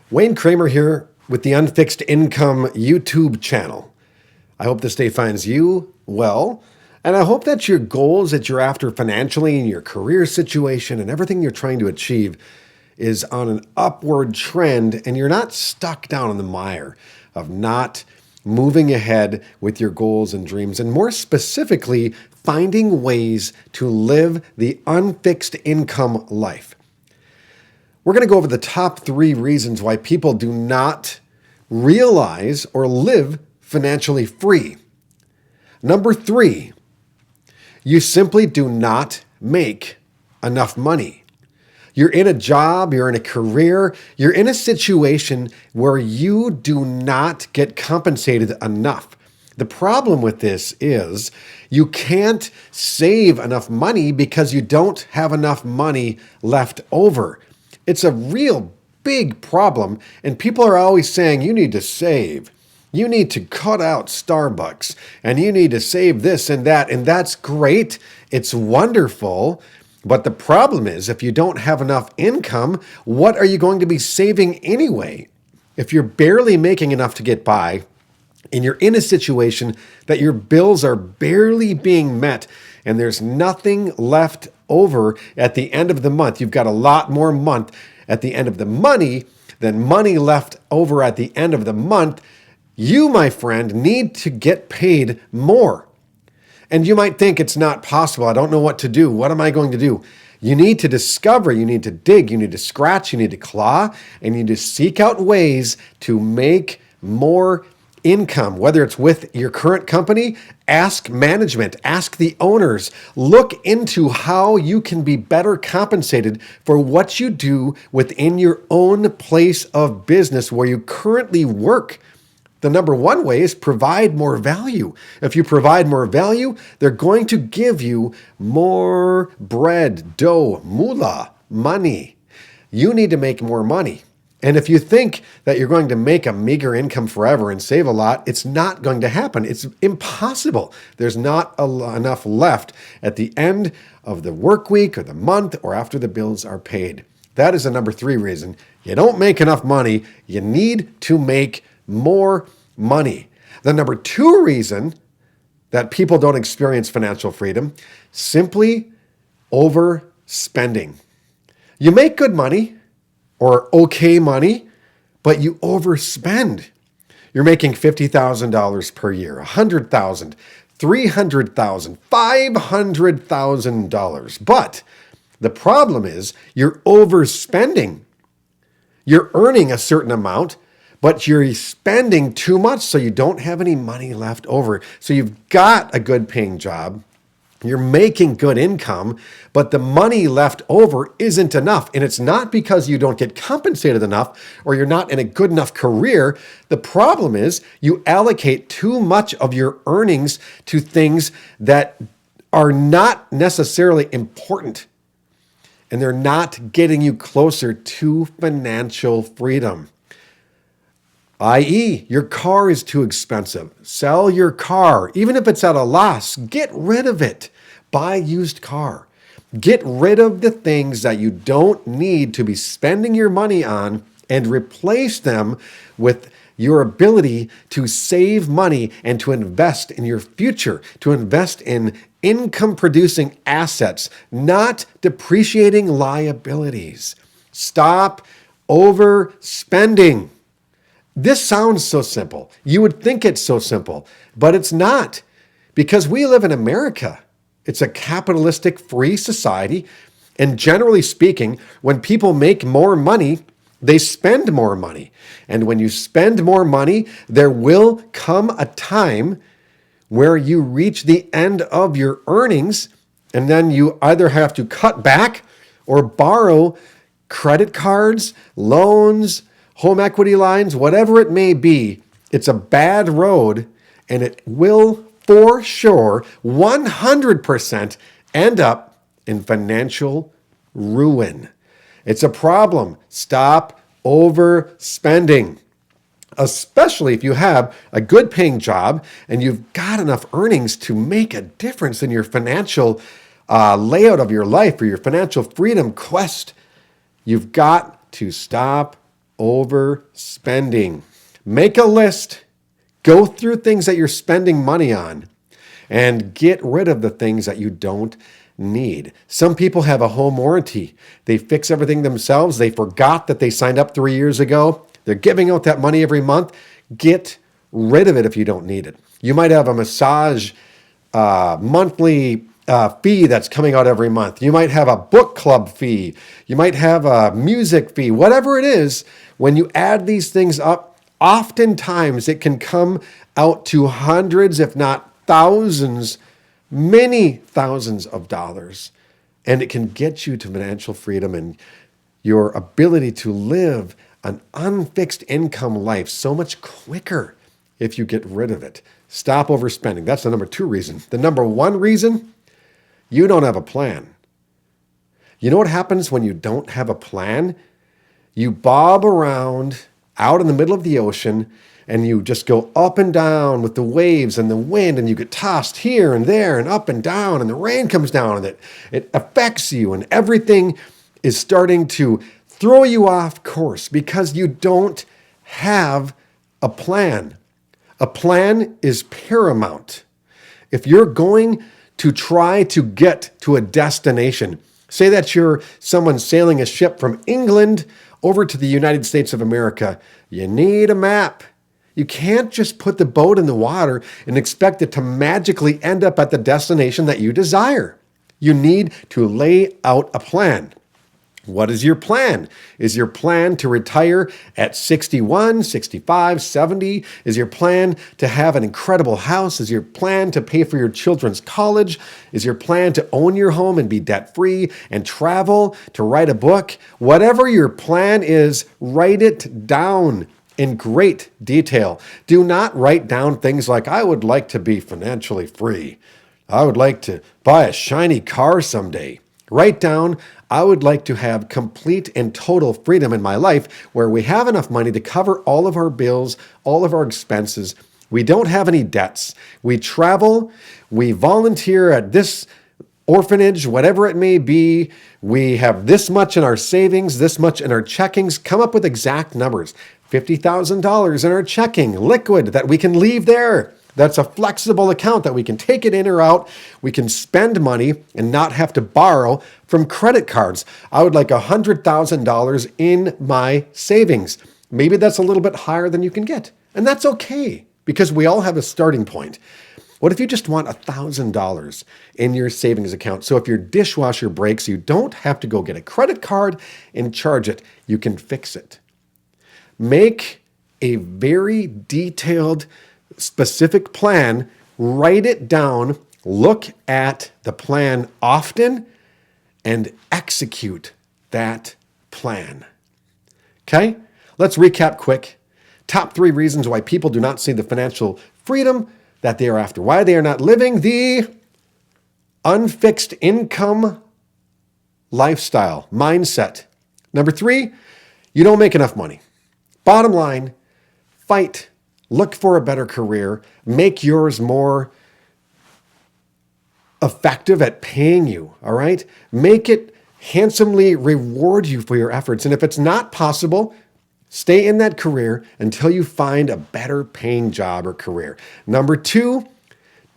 Wayne Kramer here with the Unfixed Income YouTube channel. I hope this day finds you well, and I hope that your goals that you're after financially and your career situation and everything you're trying to achieve is on an upward trend and you're not stuck down in the mire of not moving ahead with your goals and dreams, and more specifically, finding ways to live the unfixed income life. We're going to go over the top 3 reasons why people do not realize or live financially free. Number 3, you simply do not make enough money. You're in a job, you're in a career, you're in a situation where you do not get compensated enough. The problem with this is you can't save enough money because you don't have enough money left over. It's a real big problem, and people are always saying you need to save. You need to cut out Starbucks, and you need to save this and that's great. It's wonderful. But the problem is, if you don't have enough income, what are you going to be saving anyway? If you're barely making enough to get by, and you're in a situation that your bills are barely being met, and there's nothing left over at the end of the month, you've got a lot more month at the end of the money than money left over at the end of the month, you, my friend, need to get paid more. And you might think it's not possible. I don't know what to do. What am I going to do? You need to discover, you need to dig, you need to scratch, you need to claw, and you need to seek out ways to make more income, whether it's with your current company. Ask management, ask the owners, look into how you can be better compensated for what you do within your own place of business where you currently work. The number 1 way is provide more value. If you provide more value, they're going to give you more bread, dough, moolah, money. You need to make more money. And if you think that you're going to make a meager income forever and save a lot, it's not going to happen. It's impossible. There's not enough left at the end of the work week or the month or after the bills are paid. That is the number 3 reason. You don't make enough money. You need to make more money. The number 2 reason that people don't experience financial freedom, simply overspending. You make good money or okay money, but you overspend. You're making $50,000 per year, $100,000, $300,000, $500,000. But the problem is you're overspending. You're earning a certain amount, but you're spending too much, so you don't have any money left over. So you've got a good paying job, you're making good income, but the money left over isn't enough. And it's not because you don't get compensated enough or you're not in a good enough career. The problem is you allocate too much of your earnings to things that are not necessarily important, and they're not getting you closer to financial freedom. i.e., your car is too expensive. Sell your car. Even if it's at a loss, get rid of it. Buy a used car. Get rid of the things that you don't need to be spending your money on and replace them with your ability to save money and to invest in your future, to invest in income-producing assets, not depreciating liabilities. Stop overspending. This sounds so simple. You would think it's so simple, but it's not, because we live in America. It's a capitalistic free society. And generally speaking, when people make more money, they spend more money. And when you spend more money, there will come a time where you reach the end of your earnings, and then you either have to cut back or borrow credit cards, loans, home equity lines, whatever it may be. It's a bad road, and it will for sure 100% end up in financial ruin. It's a problem. Stop overspending, especially if you have a good paying job and you've got enough earnings to make a difference in your financial layout of your life or your financial freedom quest. You've got to stop overspending. Make a list, go through things that you're spending money on, and get rid of the things that you don't need. Some people have a home warranty. They fix everything themselves. They forgot that they signed up 3 years ago. They're giving out that money every month. Get rid of it if you don't need it. You might have a massage monthly fee that's coming out every month. You might have a book club fee. You might have a music fee. Whatever it is, when you add these things up, oftentimes it can come out to hundreds, if not thousands, many thousands of dollars. And it can get you to financial freedom and your ability to live an unfixed income life so much quicker if you get rid of it. Stop overspending. That's the number 2 reason. The number 1 reason, you don't have a plan. You know what happens when you don't have a plan? You bob around out in the middle of the ocean and you just go up and down with the waves and the wind, and you get tossed here and there and up and down, and the rain comes down and it affects you, and everything is starting to throw you off course because you don't have a plan. A plan is paramount. If you're going to try to get to a destination, say that you're someone sailing a ship from England over to the United States of America, you need a map. You can't just put the boat in the water and expect it to magically end up at the destination that you desire. You need to lay out a plan. What is your plan? Is your plan to retire at 61, 65, 70? Is your plan to have an incredible house? Is your plan to pay for your children's college? Is your plan to own your home and be debt-free and travel, to write a book? Whatever your plan is, write it down in great detail. Do not write down things like, I would like to be financially free. I would like to buy a shiny car someday. Write down, I would like to have complete and total freedom in my life where we have enough money to cover all of our bills, all of our expenses. We don't have any debts. We travel. We volunteer at this orphanage, whatever it may be. We have this much in our savings, this much in our checkings. Come up with exact numbers. $50,000 in our checking, liquid, that we can leave there. That's a flexible account that we can take it in or out. We can spend money and not have to borrow from credit cards. I would like $100,000 in my savings. Maybe that's a little bit higher than you can get. And that's okay, because we all have a starting point. What if you just want $1,000 in your savings account? So if your dishwasher breaks, you don't have to go get a credit card and charge it. You can fix it. Make a very detailed, specific plan, write it down, look at the plan often, and execute that plan. Okay? Let's recap quick. Top 3 reasons why people do not see the financial freedom that they are after. Why they are not living the unfixed income lifestyle mindset. Number 3, you don't make enough money. Bottom line, fight. Look for a better career. Make yours more effective at paying you, all right? Make it handsomely reward you for your efforts. And if it's not possible, stay in that career until you find a better paying job or career. Number 2,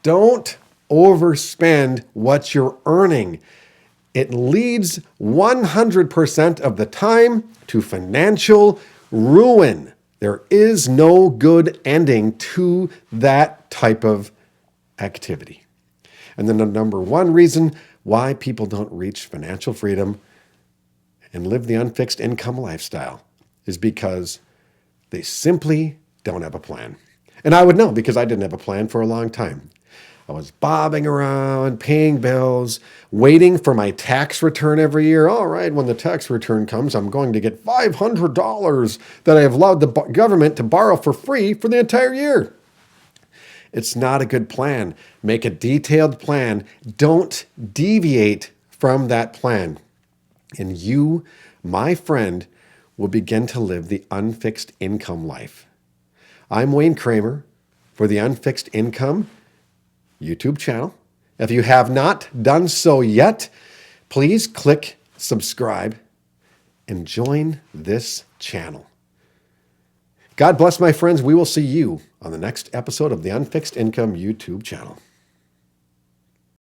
don't overspend what you're earning. It leads 100% of the time to financial ruin. There is no good ending to that type of activity. And then the number 1 reason why people don't reach financial freedom and live the unfixed income lifestyle is because they simply don't have a plan. And I would know, because I didn't have a plan for a long time. I was bobbing around, paying bills, waiting for my tax return every year. All right, when the tax return comes, I'm going to get $500 that I have allowed the government to borrow for free for the entire year. It's not a good plan. Make a detailed plan. Don't deviate from that plan. And you, my friend, will begin to live the unfixed income life. I'm Wayne Kramer for the Unfixed Income YouTube channel. If you have not done so yet, please click subscribe and join this channel. God bless, my friends. We will see you on the next episode of the Unfixed Income YouTube channel.